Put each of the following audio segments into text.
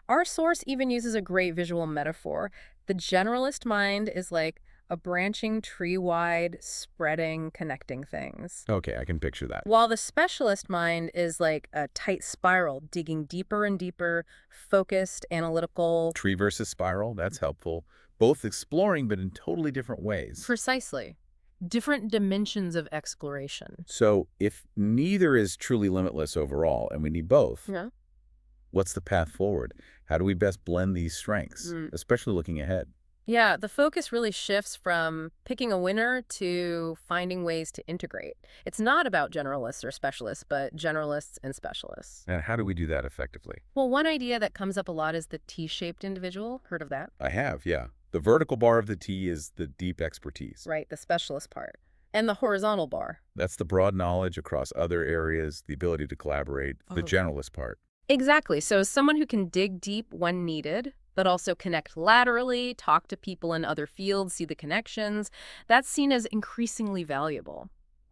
Our source even uses a great visual metaphor. The generalist mind is like a branching tree-wide, spreading, connecting things. Okay, I can picture that. While the specialist mind is like a tight spiral, digging deeper and deeper, focused, analytical. Tree versus spiral, that's helpful. Both exploring, but in totally different ways. Precisely. Different dimensions of exploration. So if neither is truly limitless overall, and we need both, Yeah. what's the path forward? How do we best blend these strengths, especially looking ahead? Yeah, the focus really shifts from picking a winner to finding ways to integrate. It's not about generalists or specialists, but generalists and specialists. And how do we do that effectively? Well, one idea that comes up a lot is the T-shaped individual. Heard of that? I have, yeah. The vertical bar of the T is the deep expertise. Right, the specialist part. And the horizontal bar. That's the broad knowledge across other areas, the ability to collaborate, the Oh. generalist part. Exactly. So someone who can dig deep when needed, but also connect laterally, talk to people in other fields, see the connections, that's seen as increasingly valuable.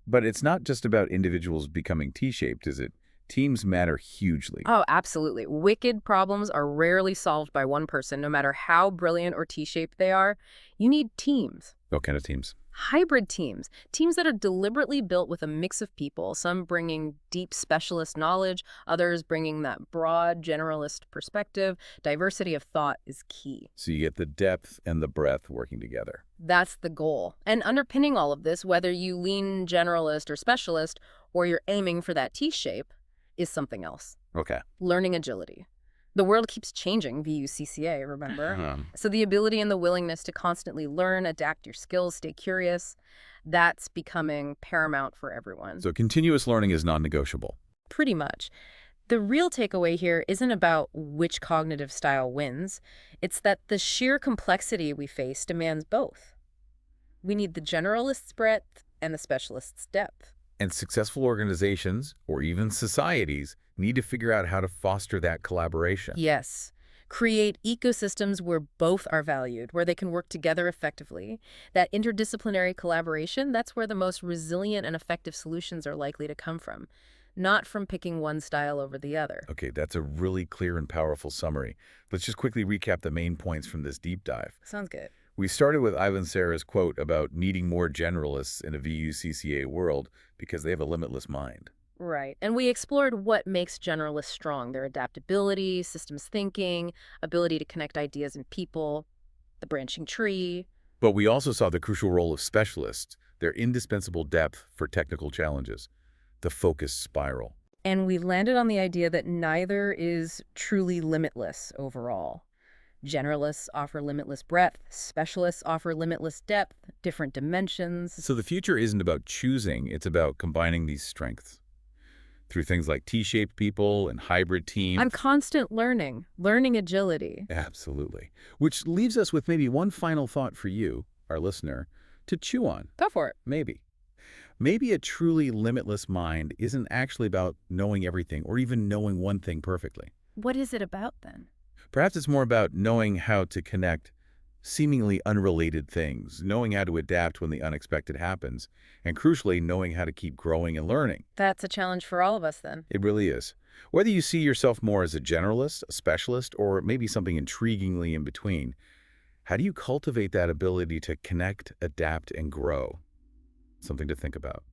But it's not just about individuals becoming T-shaped, is it? Teams matter hugely. Oh, absolutely. Wicked problems are rarely solved by one person, no matter how brilliant or T-shaped they are. You need teams. What kind of teams? Hybrid teams. Teams that are deliberately built with a mix of people, some bringing deep specialist knowledge, others bringing that broad generalist perspective. Diversity of thought is key. So you get the depth and the breadth working together. That's the goal. And underpinning all of this, whether you lean generalist or specialist, or you're aiming for that T-shape, is something else. Okay. Learning agility. The world keeps changing, VUCCA, remember? So the ability and the willingness to constantly learn, adapt your skills, stay curious, that's becoming paramount for everyone. So continuous learning is non-negotiable. Pretty much. The real takeaway here isn't about which cognitive style wins. It's that the sheer complexity we face demands both. We need the generalist's breadth and the specialist's depth. And successful organizations, or even societies, need to figure out how to foster that collaboration. Yes. Create ecosystems where both are valued, where they can work together effectively. That interdisciplinary collaboration, that's where the most resilient and effective solutions are likely to come from, not from picking one style over the other. Okay, that's a really clear and powerful summary. Let's just quickly recap the main points from this deep dive. Sounds good. We started with Ivan Sara's quote about needing more generalists in a VUCCA world because they have a limitless mind. Right. And we explored what makes generalists strong, their adaptability, systems thinking, ability to connect ideas and people, the branching tree. But we also saw the crucial role of specialists, their indispensable depth for technical challenges, the focused spiral. And we landed on the idea that neither is truly limitless overall. Generalists offer limitless breadth, specialists offer limitless depth, different dimensions. So the future isn't about choosing, it's about combining these strengths through things like T-shaped people and hybrid teams. I'm constant learning agility. Absolutely. Which leaves us with maybe one final thought for you, our listener, to chew on. Go for it. Maybe. Maybe a truly limitless mind isn't actually about knowing everything or even knowing one thing perfectly. What is it about then? Perhaps it's more about knowing how to connect seemingly unrelated things, knowing how to adapt when the unexpected happens, and crucially, knowing how to keep growing and learning. That's a challenge for all of us then. It really is. Whether you see yourself more as a generalist, a specialist, or maybe something intriguingly in between, how do you cultivate that ability to connect, adapt, and grow? Something to think about.